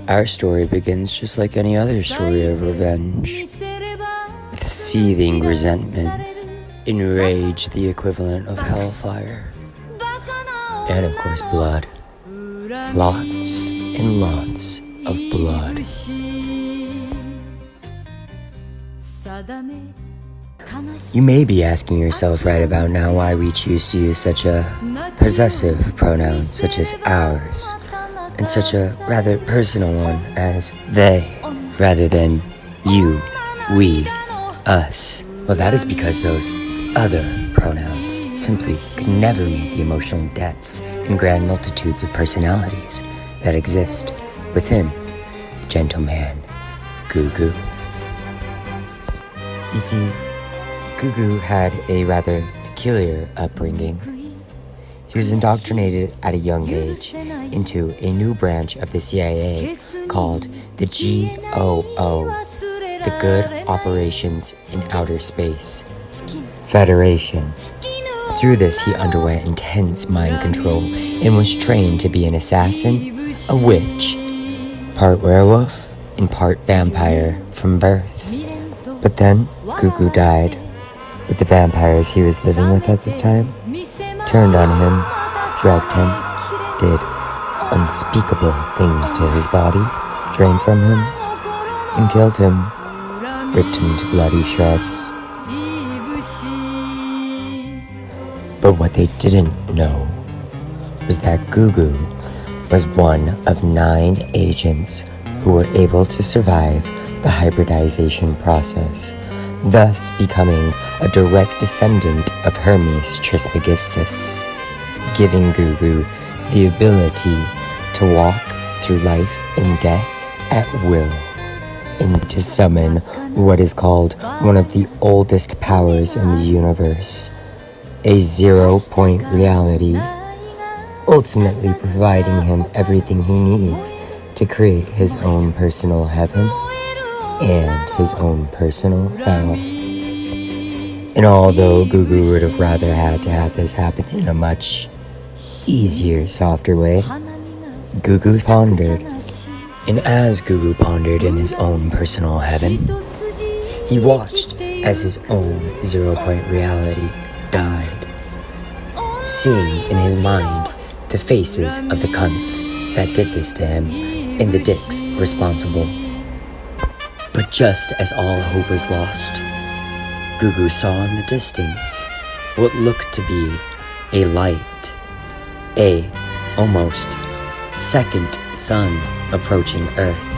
Our story begins just like any other story of revenge, with seething resentment, enrage, the equivalent of hellfire, and of course blood. Lots and lots of blood. You may be asking yourself right about now why we choose to use such a possessive pronoun such as ours, and such a rather personal one as they, rather than you, we, us. Well, that is because those other pronouns simply could never meet the emotional depths and grand multitudes of personalities that exist within Gentleman Goo Goo. You see, Goo Goo had a rather peculiar upbringing. He was indoctrinated at a young age into a new branch of the CIA called the GOO, the Good Operations in Outer Space Federation. Through this, he underwent intense mind control and was trained to be an assassin, a witch, part werewolf and part vampire from birth. But then, Goo Goo died, but the vampires he was living with at the time turned on him, drugged him, did unspeakable things to his body, drained from him, and killed him, ripped him to bloody shreds. But what they didn't know was that Goo Goo was one of 9 agents who were able to survive the hybridization process, thus becoming a direct descendant of Hermes Trismegistus, giving Goo Goo the ability to walk through life and death at will, and to summon what is called one of the oldest powers in the universe, a Xero Point Reality, ultimately providing him everything he needs to create his own personal heaven and his own personal hell. And although Goo Goo would have rather had to have this happen in a much easier, softer way, Goo Goo pondered. And as Goo Goo pondered in his own personal heaven, he watched as his own Xero Point Reality died, seeing in his mind the faces of the cunts that did this to him and the dicks responsible. But just as all hope was lost, Goo Goo saw in the distance what looked to be a light, a almost second sun approaching Earth.